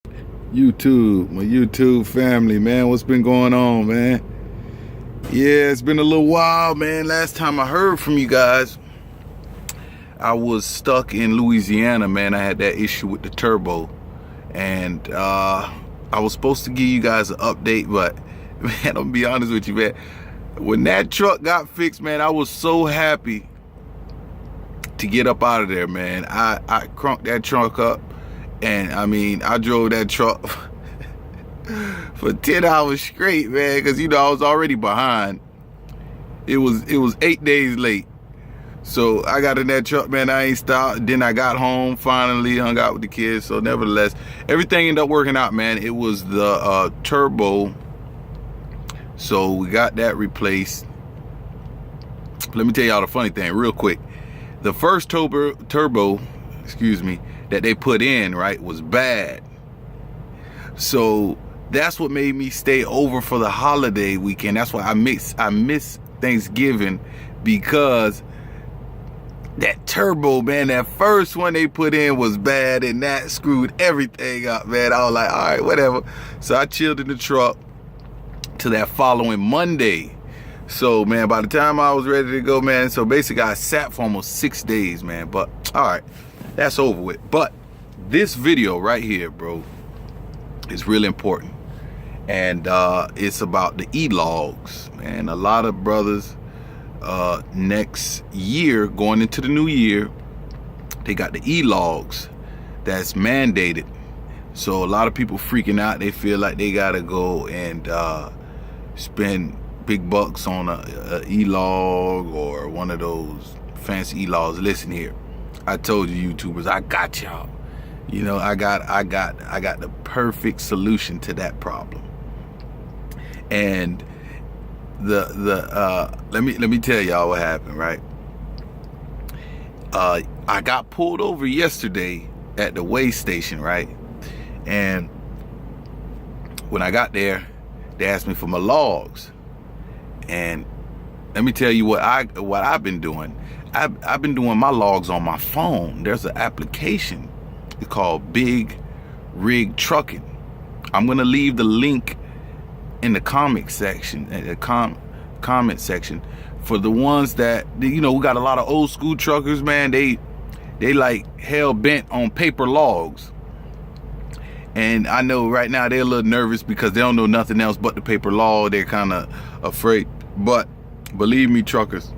YouTube, my YouTube family, man. What's been going on, man? Yeah, it's been a little while, man. Last time I heard from you guys, I was stuck in Louisiana, man. I had that issue with the turbo, and I was supposed to give you guys an update, but man, I'll be honest with you, man. When that truck got fixed, man, I was so happy to get up out of there, man. I crunked that truck up. And I mean, I drove that truck for 10 hours straight, man, because you know I was already behind. It was 8 days late. So I got in that truck, man. I ain't stopped. Then I got home, finally hung out with the kids. So nevertheless, everything ended up working out, man. It was the turbo. So we got that replaced. Let me tell y'all the funny thing real quick. The first turbo, excuse me, that they put in, right, was bad. So that's what made me stay over for the holiday weekend. That's why I miss Thanksgiving, because that turbo, man, that first one they put in was bad, and that screwed everything up, man. I was like, all right, whatever. So I chilled in the truck to that following Monday. So, man, by the time I was ready to go, man, so basically I sat for almost 6 days, man. But all right, that's over with. But this video right here, bro, is really important. And it's about the e-logs, man. A lot of brothers next year, going into the new year, they got the e-logs that's mandated. So a lot of people freaking out. They feel like they gotta go and spend big bucks on a e-log or one of those fancy e-logs. Listen here, I told you, YouTubers, I got y'all. You know, I got the perfect solution to that problem. And let me tell y'all what happened, right? I got pulled over yesterday at the weigh station, right? And when I got there, they asked me for my logs. And let me tell you what I've been doing. I've been doing my logs on my phone. There's an application called Big Rig Trucking. I'm gonna leave the link in the comment section, comment section, for the ones that, you know, we got a lot of old school truckers, man. They like hell bent on paper logs. And I know right now they're a little nervous because they don't know nothing else but the paper log. They're kind of afraid. But believe me, truckers,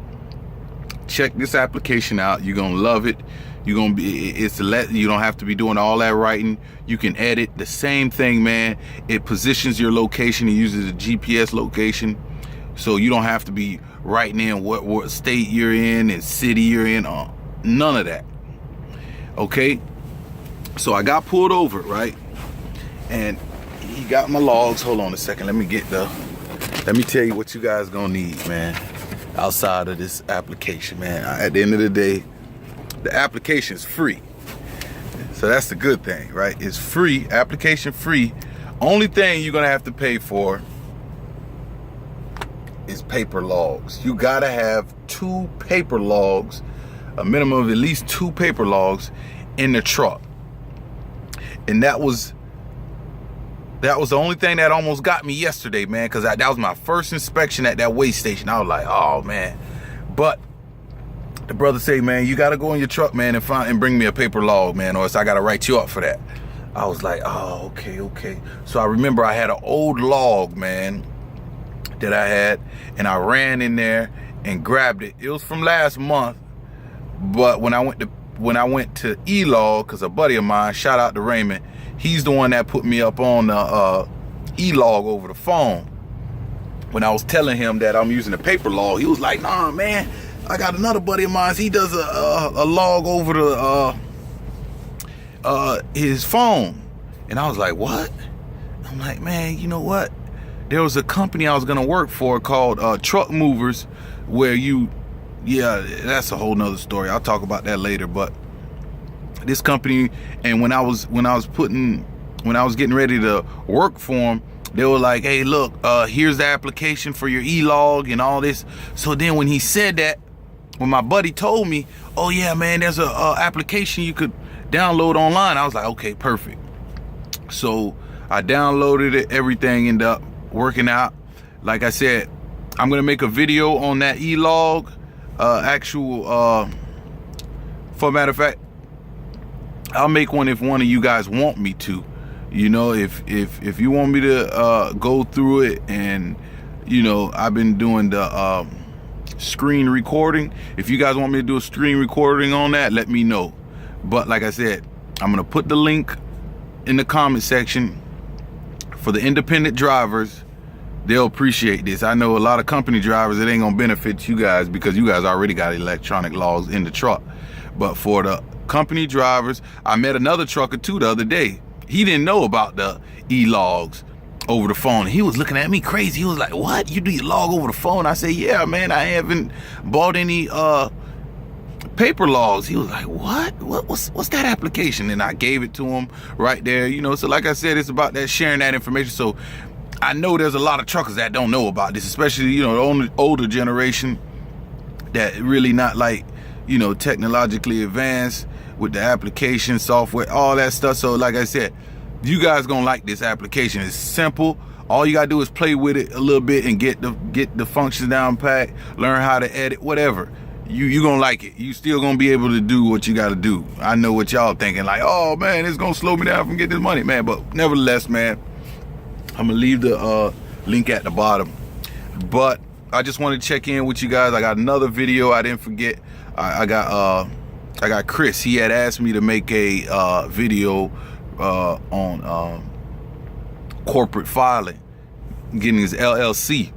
check this application out. You're gonna love it. You're gonna be, you don't have to be doing all that writing. You can edit the same thing, man. It positions your location. It uses a GPS location, so you don't have to be writing in what state you're in and city you're in. None of that. Okay. So I got pulled over, right? And he got my logs. Hold on a second. Let me tell you what you guys gonna need, man, outside of this application, man. At the end of the day, the application is free. So that's the good thing, right? It's free, application free. Only thing you're gonna have to pay for is paper logs. You gotta have 2 paper logs, a minimum of at least 2 paper logs in the truck. And that was the only thing that almost got me yesterday, man, because that was my first inspection at that weigh station. I was like, oh, man. But the brother say, man, you got to go in your truck, man, and bring me a paper log, man, or else I got to write you up for that. I was like, oh, okay. So I remember I had an old log, man, that I had, and I ran in there and grabbed it. It was from last month, but when I went to e-log, because a buddy of mine, shout out to Raymond, he's the one that put me up on the e-log over the phone. When I was telling him that I'm using a paper log, he was like, nah, man, I got another buddy of mine. He does a log over his phone. And I was like, what? I'm like, man, you know what? There was a company I was going to work for called Truck Movers, where yeah, that's a whole nother story. I'll talk about that later. But this company, and when I was getting ready to work for them, they were like, hey, look, here's the application for your e-log and all this. So then when he said that, when my buddy told me, oh yeah, man, there's a application you could download online, I was like, okay, perfect. So I downloaded it, everything ended up working out. Like I said, I'm gonna make a video on that e-log, for a matter of fact, I'll make one if one of you guys want me to. You know, if you want me to go through it, and you know, I've been doing the screen recording. If you guys want me to do a screen recording on that, let me know. But like I said, I'm gonna put the link in the comment section for the independent drivers. They'll appreciate this. I know a lot of company drivers, it ain't gonna benefit you guys because you guys already got electronic logs in the truck. But for the company drivers, I met another trucker too the other day. He didn't know about the e-logs over the phone. He was looking at me crazy. He was like, what? You do your log over the phone? I said, yeah, man, I haven't bought any paper logs. He was like, what's that application? And I gave it to him right there, you know. So like I said, it's about that sharing that information. So I know there's a lot of truckers that don't know about this, especially, you know, the older generation that really not like, you know, technologically advanced with the application software, all that stuff. So like I said, you guys gonna like this application. It's simple. All you gotta do is play with it a little bit and get the functions down pat, learn how to edit, whatever. You gonna like it. You still gonna be able to do what you gotta do. I know what y'all thinking, like, oh man, it's gonna slow me down from getting this money, man. But nevertheless, man, I'm gonna leave the link at the bottom. But I just wanted to check in with you guys. I got another video I didn't forget. I got Chris. He had asked me to make a video on corporate filing, getting his LLC.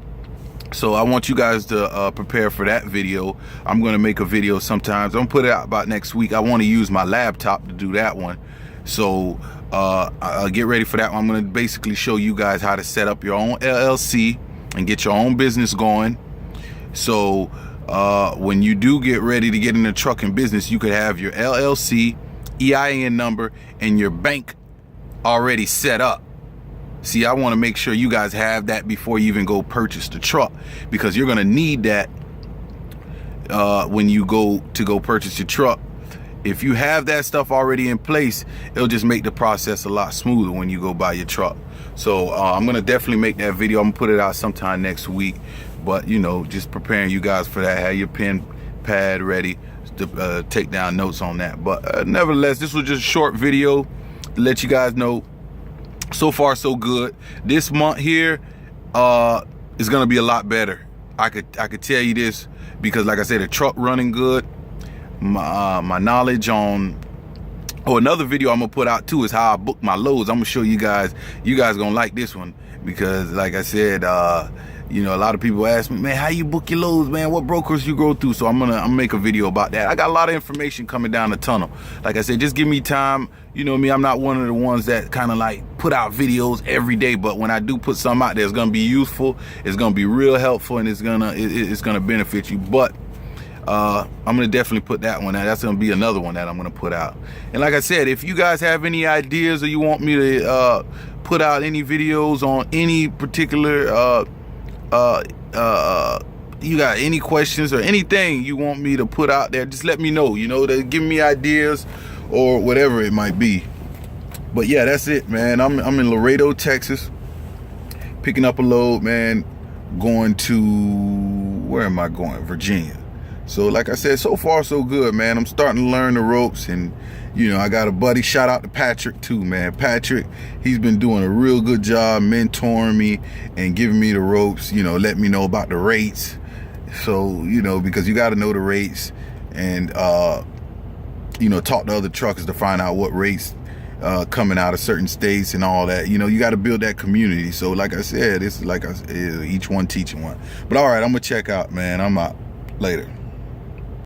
So I want you guys to prepare for that video. I'm gonna make a video sometimes. I'm gonna put it out about next week. I want to use my laptop to do that one. So I'll get ready for that one. I'm gonna basically show you guys how to set up your own LLC and get your own business going. So when you do get ready to get in the trucking business, you could have your LLC, EIN number, and your bank already set up. See, I want to make sure you guys have that before you even go purchase the truck, because you're gonna need that when you go purchase your truck. If you have that stuff already in place, it'll just make the process a lot smoother when you go buy your truck. So I'm gonna definitely make that video. I'm gonna put it out sometime next week. But you know, just preparing you guys for that. Have your pen pad ready to take down notes on that. But nevertheless, this was just a short video to let you guys know. So far, so good. This month here is gonna be a lot better. I could tell you this because, like I said, the truck running good. My knowledge on another video I'm gonna put out too is how I book my loads. I'm gonna show you guys. You guys gonna like this one because, like I said, you know, a lot of people ask me, man, how you book your loads, man? What brokers you go through? So I'm gonna make a video about that. I got a lot of information coming down the tunnel. Like I said, just give me time. You know me, I'm not one of the ones that kind of like put out videos every day, but when I do put something out there, it's gonna be useful, it's gonna be real helpful, and it's gonna benefit you. But I'm gonna definitely put that one out. That's gonna be another one that I'm gonna put out. And like I said, if you guys have any ideas or you want me to put out any videos on any particular you got any questions or anything you want me to put out there, just let me know, you know, to give me ideas or whatever it might be. But yeah, that's it, man. I'm in Laredo, Texas, picking up a load, man, going to, where am I going? Virginia. So like I said, so far so good, man. I'm starting to learn the ropes, and you know, I got a buddy, shout out to Patrick too, man. Patrick, he's been doing a real good job mentoring me and giving me the ropes, you know, letting me know about the rates. So, you know, because you got to know the rates and, you know, talk to other truckers to find out what rates coming out of certain states and all that. You know, you got to build that community. So like I said, it's like each one teaching one. But all right, I'm going to check out, man. I'm out. Later.